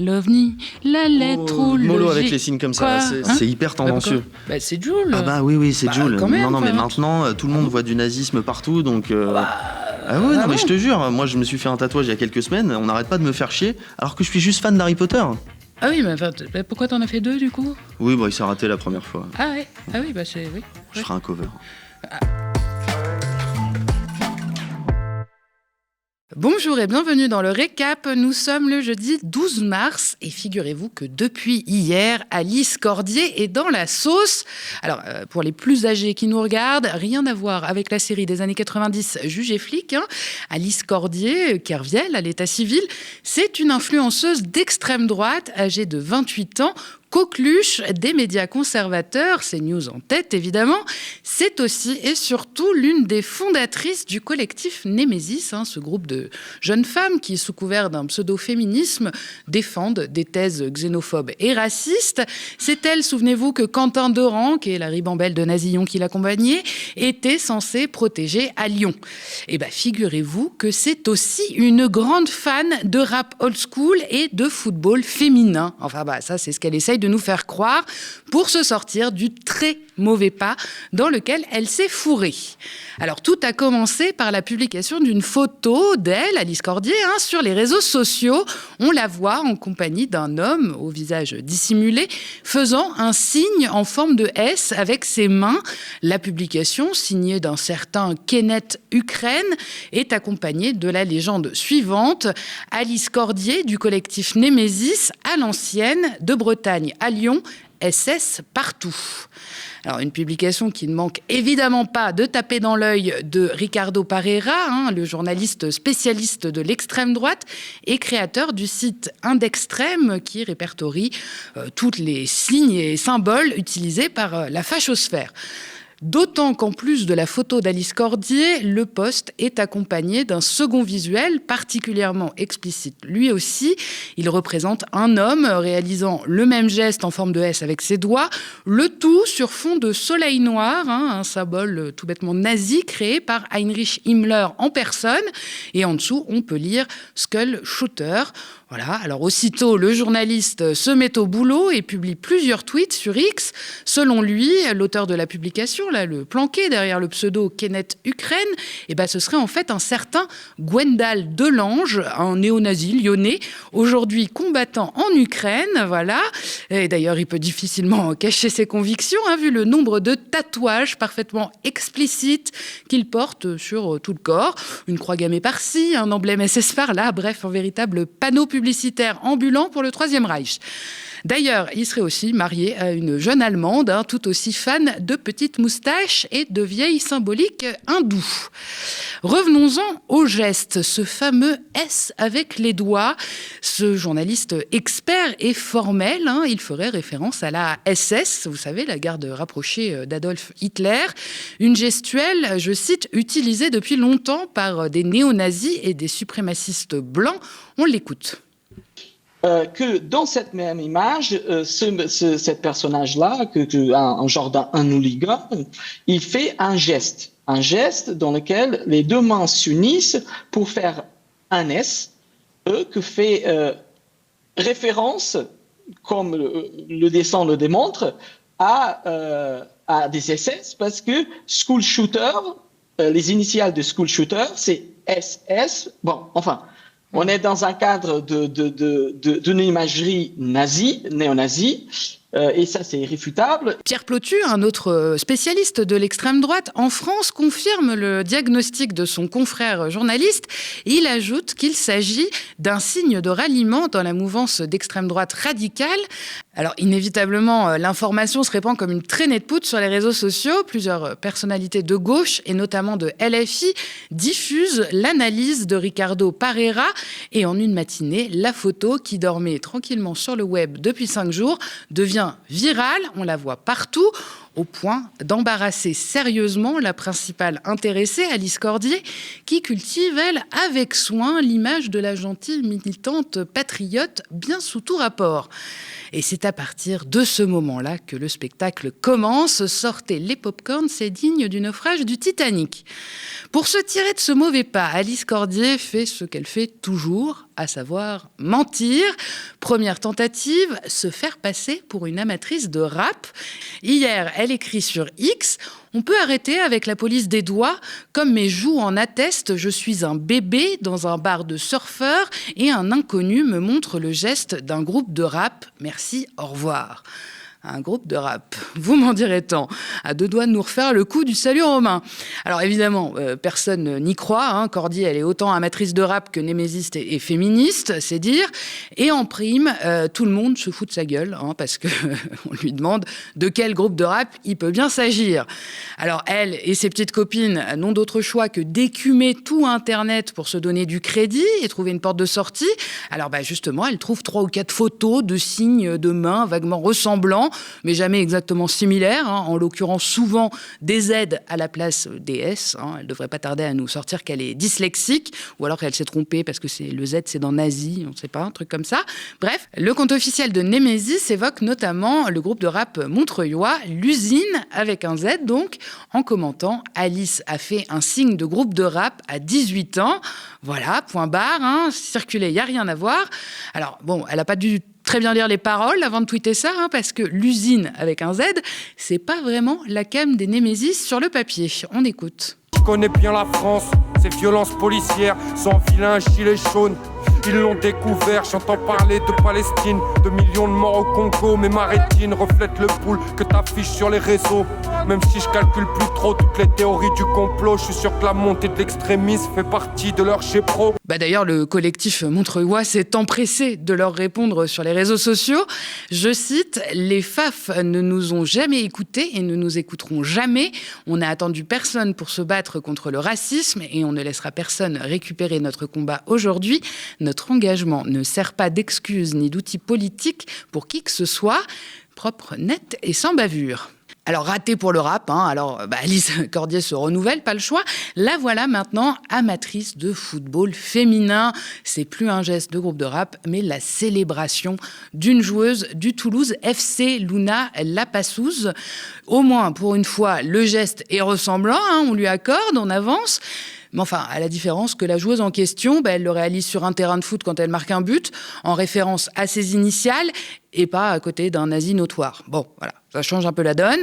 l'OVNI, la lettre ou le mollo J. avec les signes comme Quoi, ça, hein c'est hyper tendancieux. C'est Jul. Ah bah oui, c'est Jul. Quand même, non, mais enfin. maintenant, tout le monde voit du nazisme partout, donc... Ah ouais, non, mais je te jure, moi je me suis fait un tatouage il y a quelques semaines, on n'arrête pas de me faire chier, alors que je suis juste fan d'Harry Potter. Ah oui, mais pourquoi t'en as fait 2 du coup? Oui, il s'est raté la première fois. Ah oui, c'est... Oui. Je ferai un cover. Bonjour et bienvenue dans le récap. Nous sommes le jeudi 12 mars et figurez-vous que depuis hier, Alice Cordier est dans la sauce. Alors, pour les plus âgés qui nous regardent, rien à voir avec la série des années 90 Juge et flic. Alice Cordier, Kerviel à l'état civil, c'est une influenceuse d'extrême droite âgée de 28 ans, coqueluche des médias conservateurs, CNews en tête évidemment. C'est aussi et surtout l'une des fondatrices du collectif Némésis, ce groupe de jeunes femmes qui, sous couvert d'un pseudo-féminisme, défendent des thèses xénophobes et racistes. C'est elle, souvenez-vous, que Quentin Doran, qui est la ribambelle de Nasillon qui l'accompagnait, était censé protéger à Lyon. Et figurez-vous que c'est aussi une grande fan de rap old school et de football féminin. Enfin ça c'est ce qu'elle essaye de nous faire croire pour se sortir du très mauvais pas dans lequel elle s'est fourrée. Alors tout a commencé par la publication d'une photo d'elle, Alice Cordier, sur les réseaux sociaux. On la voit en compagnie d'un homme au visage dissimulé, faisant un signe en forme de S avec ses mains. La publication, signée d'un certain Kenneth Ukraine, est accompagnée de la légende suivante: Alice Cordier du collectif Némésis à l'ancienne, de Bretagne à Lyon, SS partout. Alors, une publication qui ne manque évidemment pas de taper dans l'œil de Ricardo Parreira, le journaliste spécialiste de l'extrême droite et créateur du site Indextrême qui répertorie tous les signes et symboles utilisés par la fachosphère. D'autant qu'en plus de la photo d'Alice Cordier, le post est accompagné d'un second visuel particulièrement explicite. Lui aussi, il représente un homme réalisant le même geste en forme de S avec ses doigts, le tout sur fond de soleil noir, un symbole tout bêtement nazi créé par Heinrich Himmler en personne. Et en dessous, on peut lire « Skull Shooter ». Voilà, alors aussitôt, le journaliste se met au boulot et publie plusieurs tweets sur X. Selon lui, l'auteur de la publication, le planqué derrière le pseudo Kenneth Ukraine, ce serait en fait un certain Gwendal Delange, un néo-nazi lyonnais, aujourd'hui combattant en Ukraine, voilà. Et d'ailleurs, il peut difficilement cacher ses convictions, vu le nombre de tatouages parfaitement explicites qu'il porte sur tout le corps. Une croix gammée par-ci, un emblème SS par-là, bref, un véritable panneau publicitaire ambulant pour le Troisième Reich. D'ailleurs, il serait aussi marié à une jeune Allemande, tout aussi fan de petites moustaches et de vieilles symboliques hindoues. Revenons-en au geste, ce fameux S avec les doigts. Ce journaliste expert et formel, il ferait référence à la SS, vous savez, la garde rapprochée d'Adolf Hitler. Une gestuelle, je cite, utilisée depuis longtemps par des néo-nazis et des suprémacistes blancs. On l'écoute. Que dans cette même image, cet personnage-là, un genre d'un hooligan, il fait un geste dans lequel les deux mains s'unissent pour faire un S, que fait référence, comme le dessin le démontre, à des SS, parce que School Shooter, les initiales de School Shooter, c'est SS. Bon, enfin. On est dans un cadre d'une imagerie nazie, néo-nazie, et ça c'est irréfutable. Pierre Plotu, un autre spécialiste de l'extrême droite en France, confirme le diagnostic de son confrère journaliste. Il ajoute qu'il s'agit d'un signe de ralliement dans la mouvance d'extrême droite radicale. Alors, inévitablement, l'information se répand comme une traînée de poudre sur les réseaux sociaux. Plusieurs personnalités de gauche, et notamment de LFI, diffusent l'analyse de Ricardo Parreira. Et en une matinée, la photo, qui dormait tranquillement sur le web depuis 5 jours, devient virale. On la voit partout, au point d'embarrasser sérieusement la principale intéressée, Alice Cordier, qui cultive, elle, avec soin, l'image de la gentille militante patriote, bien sous tout rapport. Et c'est à partir de ce moment-là que le spectacle commence. Sortez les pop-corns, c'est digne du naufrage du Titanic. Pour se tirer de ce mauvais pas, Alice Cordier fait ce qu'elle fait toujours, à savoir mentir. Première tentative, se faire passer pour une amatrice de rap. Hier, elle écrit sur X: on peut arrêter avec la police des doigts, comme mes joues en attestent, je suis un bébé dans un bar de surfeurs et un inconnu me montre le geste d'un groupe de rap. Merci, au revoir. Un groupe de rap, vous m'en direz tant, à deux doigts de nous refaire le coup du salut romain. Alors évidemment, personne n'y croit, hein. Cordier, elle est autant amatrice de rap que némésiste et féministe, c'est dire. Et en prime, tout le monde se fout de sa gueule, hein, parce que on lui demande de quel groupe de rap il peut bien s'agir. Alors elle et ses petites copines n'ont d'autre choix que d'écumer tout Internet pour se donner du crédit et trouver une porte de sortie. Alors justement, elles trouvent 3 ou 4 photos de signes de mains vaguement ressemblants, mais jamais exactement similaires, hein, en l'occurrence souvent des Z à la place des S. Hein. Elle ne devrait pas tarder à nous sortir qu'elle est dyslexique, ou alors qu'elle s'est trompée parce que le Z c'est dans nazi, on ne sait pas, un truc comme ça. Bref, le compte officiel de Némésis évoque notamment le groupe de rap montreuillois, l'Usine, avec un Z donc, en commentant: Alice a fait un signe de groupe de rap à 18 ans. Voilà, point barre, hein, circuler, il n'y a rien à voir. Alors bon, elle n'a pas dû très bien lire les paroles avant de tweeter ça, hein, parce que l'Usine avec un Z, c'est pas vraiment la came des Némésis sur le papier. On écoute. Je connais bien la France, ces violences policières sont vilains gilets jaunes. Ils l'ont découvert, j'entends parler de Palestine, de millions de morts au Congo, mais ma rétine reflète le pool que t'affiches sur les réseaux. Même si je calcule plus trop toutes les théories du complot, je suis sûr que la montée de l'extrémisme fait partie de leur chez-pro. D'ailleurs, le collectif montreuillois s'est empressé de leur répondre sur les réseaux sociaux. Je cite: « Les FAF ne nous ont jamais écoutés et ne nous écouteront jamais. On n'a attendu personne pour se battre contre le racisme et on ne laissera personne récupérer notre combat aujourd'hui. Notre engagement ne sert pas d'excuse ni d'outil politique pour qui que ce soit. Propre, net et sans bavure. » Alors, raté pour le rap, hein. Alors Alice Cordier se renouvelle, pas le choix. La voilà maintenant amatrice de football féminin. C'est plus un geste de groupe de rap, mais la célébration d'une joueuse du Toulouse FC, Luna Lapassouz. Au moins, pour une fois, le geste est ressemblant, hein. On lui accorde, on avance. Mais enfin, à la différence que la joueuse en question, elle le réalise sur un terrain de foot quand elle marque un but, en référence à ses initiales, et pas à côté d'un nazi notoire. Bon, voilà, ça change un peu la donne.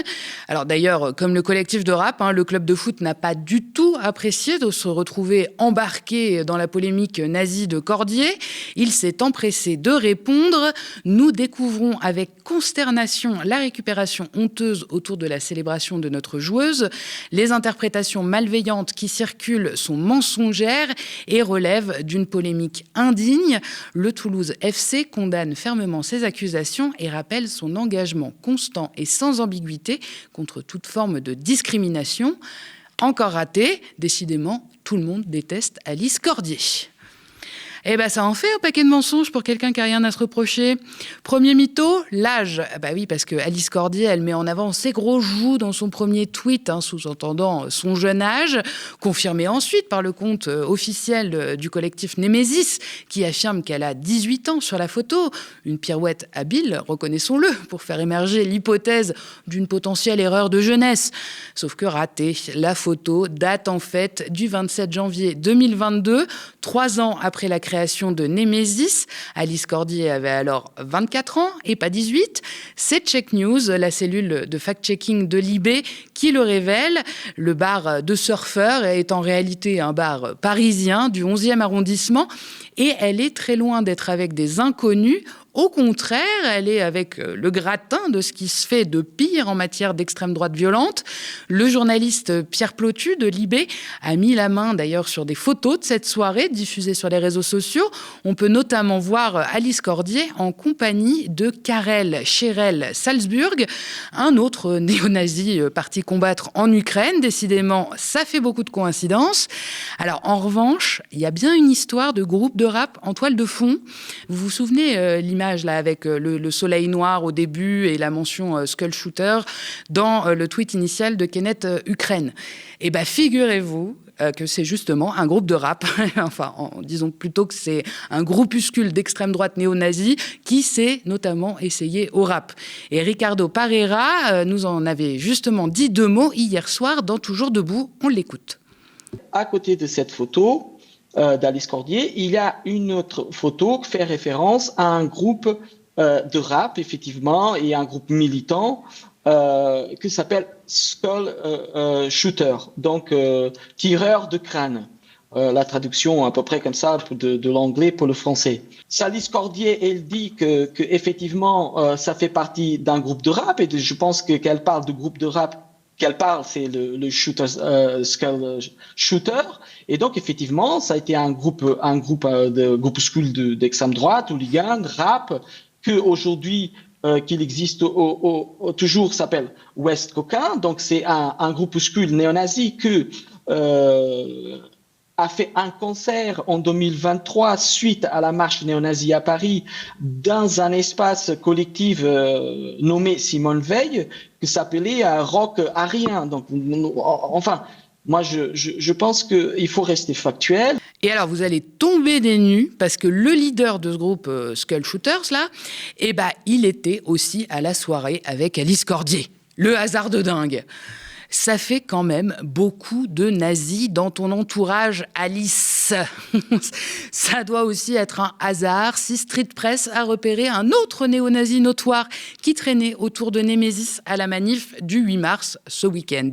Alors d'ailleurs, comme le collectif de rap, le club de foot n'a pas du tout apprécié de se retrouver embarqué dans la polémique nazie de Cordier. Il s'est empressé de répondre: « Nous découvrons avec consternation la récupération honteuse autour de la célébration de notre joueuse. Les interprétations malveillantes qui circulent sont mensongères et relèvent d'une polémique indigne. Le Toulouse FC condamne fermement ces accusations et rappelle son engagement constant et sans ambiguïté contre toute forme de discrimination. » Encore raté, décidément, tout le monde déteste Alice Cordier. Ça en fait un paquet de mensonges pour quelqu'un qui n'a rien à se reprocher. Premier mytho, l'âge. Oui, parce que Alice Cordier, elle met en avant ses gros joues dans son premier tweet, sous-entendant son jeune âge, confirmé ensuite par le compte officiel du collectif Némésis, qui affirme qu'elle a 18 ans sur la photo. Une pirouette habile, reconnaissons-le, pour faire émerger l'hypothèse d'une potentielle erreur de jeunesse. Sauf que raté, la photo date en fait du 27 janvier 2022, 3 ans après la création de Némésis. Alice Cordier avait alors 24 ans et pas 18. C'est Check News, la cellule de fact-checking de Libé, qui le révèle. Le bar de surfeurs est en réalité un bar parisien du 11e arrondissement et elle est très loin d'être avec des inconnus. Au contraire, elle est avec le gratin de ce qui se fait de pire en matière d'extrême droite violente. Le journaliste Pierre Plotu de Libé a mis la main d'ailleurs sur des photos de cette soirée diffusées sur les réseaux sociaux. On peut notamment voir Alice Cordier en compagnie de Karel Cherel Salzburg, un autre néo-nazi parti combattre en Ukraine. Décidément, ça fait beaucoup de coïncidences. Alors en revanche, il y a bien une histoire de groupe de rap en toile de fond. Vous vous souvenez l'image là avec le soleil noir au début et la mention Skull Shooter dans le tweet initial de Kenneth Ukraine. Figurez-vous que c'est justement un groupe de rap, disons plutôt que c'est un groupuscule d'extrême droite néo-nazi qui s'est notamment essayé au rap. Et Ricardo Parera nous en avait justement dit 2 mots hier soir dans Toujours Debout. On l'écoute. À côté de cette photo, d'Alice Cordier, il y a une autre photo qui fait référence à un groupe de rap, effectivement, et un groupe militant qui s'appelle Skull Shooter, donc tireur de crâne. La traduction à peu près comme ça de l'anglais pour le français. Alice Cordier, elle dit que effectivement ça fait partie d'un groupe de rap, et je pense qu'elle parle du groupe de rap qu'elle parle, c'est le Skull Shooter, et donc effectivement ça a été un groupuscule d'extrême droite, hooligan, rap, que aujourd'hui qu'il existe toujours s'appelle West Coquin, donc c'est un groupuscule néo-nazi que a fait un concert en 2023 suite à la marche néo-nazie à Paris dans un espace collectif nommé Simone Veil, qui s'appelait Rock Arien. Donc, enfin, moi, je pense qu'il faut rester factuel. Et alors, vous allez tomber des nues parce que le leader de ce groupe Skull Shooters, là, il était aussi à la soirée avec Alice Cordier. Le hasard de dingue. Ça fait quand même beaucoup de nazis dans ton entourage, Alice. Ça doit aussi être un hasard si Street Press a repéré un autre néo-nazi notoire qui traînait autour de Némésis à la manif du 8 mars, ce week-end.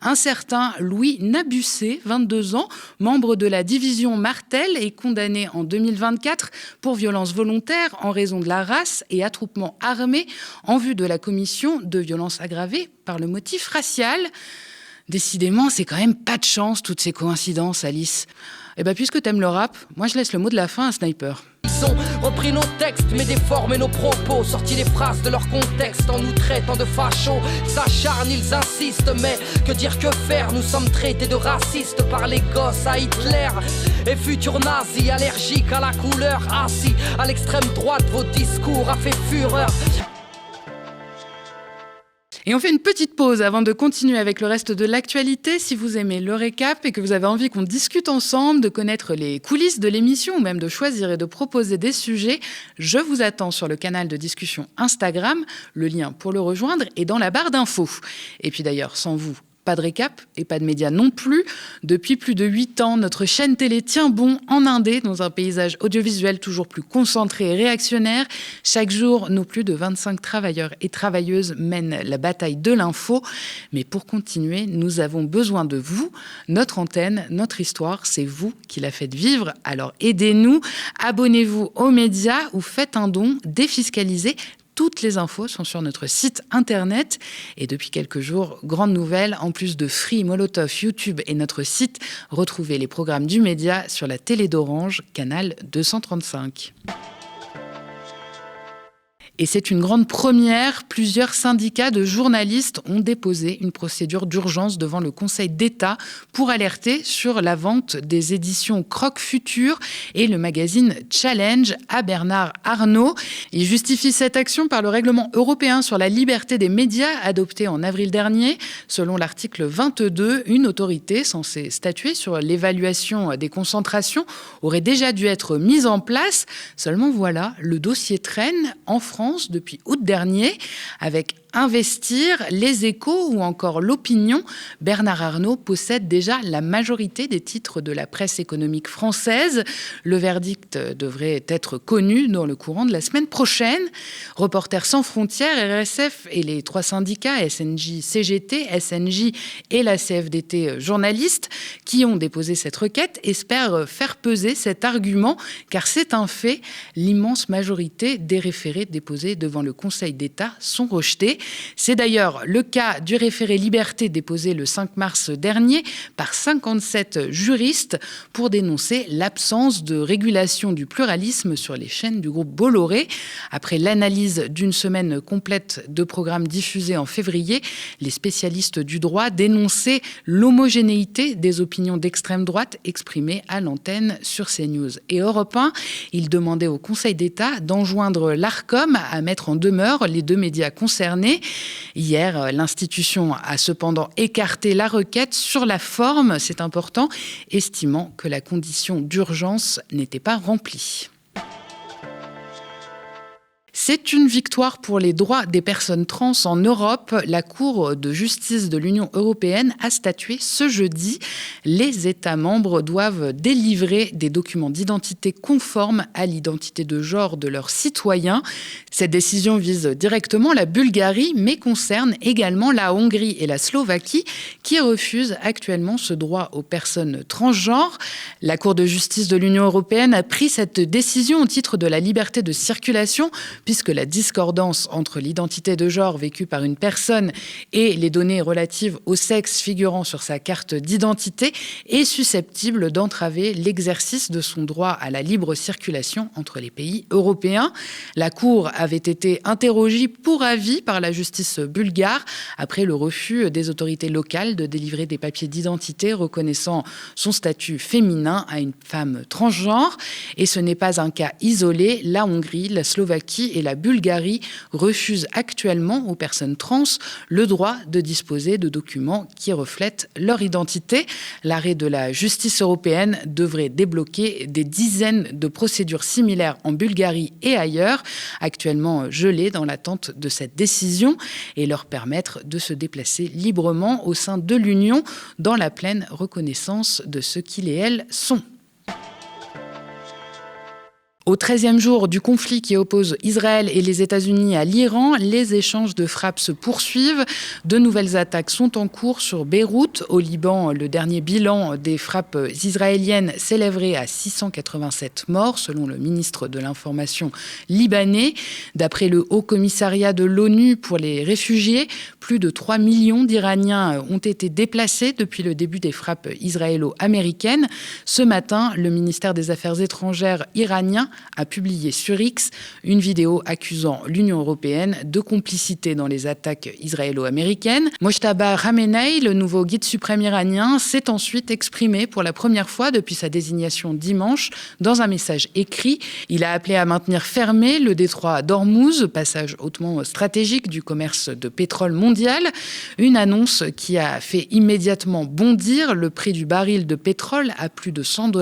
Un certain Louis Nabussé, 22 ans, membre de la division Martel, est condamné en 2024 pour violence volontaire en raison de la race et attroupement armé en vue de la commission de violences aggravées par le motif racial. Décidément, c'est quand même pas de chance, toutes ces coïncidences, Alice. Puisque t'aimes le rap, moi je laisse le mot de la fin à Sniper. Ils ont repris nos textes, mais déformé nos propos, sorti les phrases de leur contexte en nous traitant de fachos. Ils s'acharnent, ils insistent, mais que dire, que faire? Nous sommes traités de racistes par les gosses à Hitler et futurs nazis, allergiques à la couleur, assis à l'extrême droite, vos discours a fait fureur. Et on fait une petite pause avant de continuer avec le reste de l'actualité. Si vous aimez le récap et que vous avez envie qu'on discute ensemble, de connaître les coulisses de l'émission ou même de choisir et de proposer des sujets, je vous attends sur le canal de discussion Instagram. Le lien pour le rejoindre est dans la barre d'infos. Et puis d'ailleurs, sans vous, pas de récap et pas de médias non plus. Depuis plus de 8 ans, notre chaîne télé tient bon en Indé, dans un paysage audiovisuel toujours plus concentré et réactionnaire. Chaque jour, nos plus de 25 travailleurs et travailleuses mènent la bataille de l'info. Mais pour continuer, nous avons besoin de vous. Notre antenne, notre histoire, c'est vous qui la faites vivre. Alors aidez-nous, abonnez-vous aux médias ou faites un don défiscalisé. Toutes les infos sont sur notre site internet. Et depuis quelques jours, grande nouvelle, en plus de Free, Molotov, YouTube et notre site, retrouvez les programmes du média sur la télé d'Orange, canal 235. Et c'est une grande première. Plusieurs syndicats de journalistes ont déposé une procédure d'urgence devant le Conseil d'État pour alerter sur la vente des éditions Croque Futur et le magazine Challenge à Bernard Arnault. Il justifie cette action par le règlement européen sur la liberté des médias adopté en avril dernier. Selon l'article 22, une autorité censée statuer sur l'évaluation des concentrations aurait déjà dû être mise en place. Seulement voilà, le dossier traîne en France depuis août dernier, avec Investir, Les Échos ou encore L'Opinion. Bernard Arnault possède déjà la majorité des titres de la presse économique française. Le verdict devrait être connu dans le courant de la semaine prochaine. Reporters sans frontières, RSF et les 3 syndicats, SNJ CGT, SNJ et la CFDT journalistes, qui ont déposé cette requête, espèrent faire peser cet argument, car c'est un fait, l'immense majorité des référés déposés devant le Conseil d'État sont rejetés. C'est d'ailleurs le cas du référé liberté déposé le 5 mars dernier par 57 juristes pour dénoncer l'absence de régulation du pluralisme sur les chaînes du groupe Bolloré. Après l'analyse d'une semaine complète de programmes diffusés en février, les spécialistes du droit dénonçaient l'homogénéité des opinions d'extrême droite exprimées à l'antenne sur CNews et Europe 1. Ils demandaient au Conseil d'État d'enjoindre l'Arcom à mettre en demeure les 2 médias concernés. Hier, l'institution a cependant écarté la requête sur la forme, c'est important, estimant que la condition d'urgence n'était pas remplie. C'est une victoire pour les droits des personnes trans en Europe. La Cour de justice de l'Union européenne a statué ce jeudi. Les États membres doivent délivrer des documents d'identité conformes à l'identité de genre de leurs citoyens. Cette décision vise directement la Bulgarie, mais concerne également la Hongrie et la Slovaquie, qui refusent actuellement ce droit aux personnes transgenres. La Cour de justice de l'Union européenne a pris cette décision au titre de la liberté de circulation, puisque la discordance entre l'identité de genre vécue par une personne et les données relatives au sexe figurant sur sa carte d'identité est susceptible d'entraver l'exercice de son droit à la libre circulation entre les pays européens. La Cour avait été interrogée pour avis par la justice bulgare après le refus des autorités locales de délivrer des papiers d'identité reconnaissant son statut féminin à une femme transgenre. Et ce n'est pas un cas isolé. La Hongrie, la Slovaquie et la Bulgarie refusent actuellement aux personnes trans le droit de disposer de documents qui reflètent leur identité. L'arrêt de la justice européenne devrait débloquer des dizaines de procédures similaires en Bulgarie et ailleurs, actuellement gelées dans l'attente de cette décision, et leur permettre de se déplacer librement au sein de l'Union dans la pleine reconnaissance de ce qu'ils et elles sont. Au 13e jour du conflit qui oppose Israël et les États-Unis à l'Iran, les échanges de frappes se poursuivent. De nouvelles attaques sont en cours sur Beyrouth. Au Liban, le dernier bilan des frappes israéliennes s'élèverait à 687 morts, selon le ministre de l'Information libanais. D'après le Haut Commissariat de l'ONU pour les réfugiés, plus de 3 millions d'Iraniens ont été déplacés depuis le début des frappes israélo-américaines. Ce matin, le ministère des Affaires étrangères iranien a publié sur X une vidéo accusant l'Union européenne de complicité dans les attaques israélo-américaines. Mojtaba Khamenei, le nouveau guide suprême iranien, s'est ensuite exprimé pour la première fois depuis sa désignation dimanche dans un message écrit. Il a appelé à maintenir fermé le détroit d'Ormuz, passage hautement stratégique du commerce de pétrole mondial. Une annonce qui a fait immédiatement bondir le prix du baril de pétrole à plus de $100.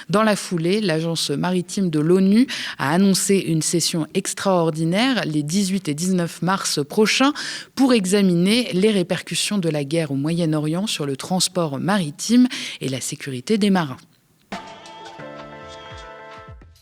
Dans la foulée, l'agence maritime de l'ONU a annoncé une session extraordinaire les 18 et 19 mars prochains pour examiner les répercussions de la guerre au Moyen-Orient sur le transport maritime et la sécurité des marins.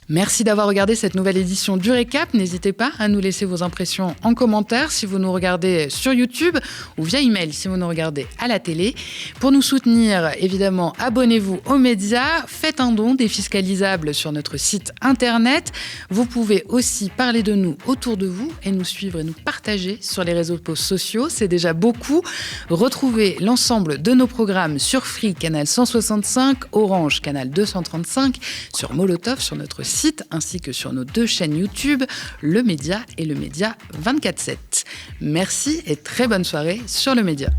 Merci d'avoir regardé cette nouvelle édition du Récap. N'hésitez pas à nous laisser vos impressions en commentaire si vous nous regardez sur YouTube ou via email si vous nous regardez à la télé. Pour nous soutenir, évidemment, abonnez-vous aux médias, faites un don défiscalisable sur notre site internet. Vous pouvez aussi parler de nous autour de vous et nous suivre et nous partager sur les réseaux sociaux. C'est déjà beaucoup. Retrouvez l'ensemble de nos programmes sur Free, canal 165, Orange, canal 235, sur Molotov, sur notre site, ainsi que sur nos 2 chaînes YouTube, Le Média et Le Média 24/7. Merci et très bonne soirée sur Le Média.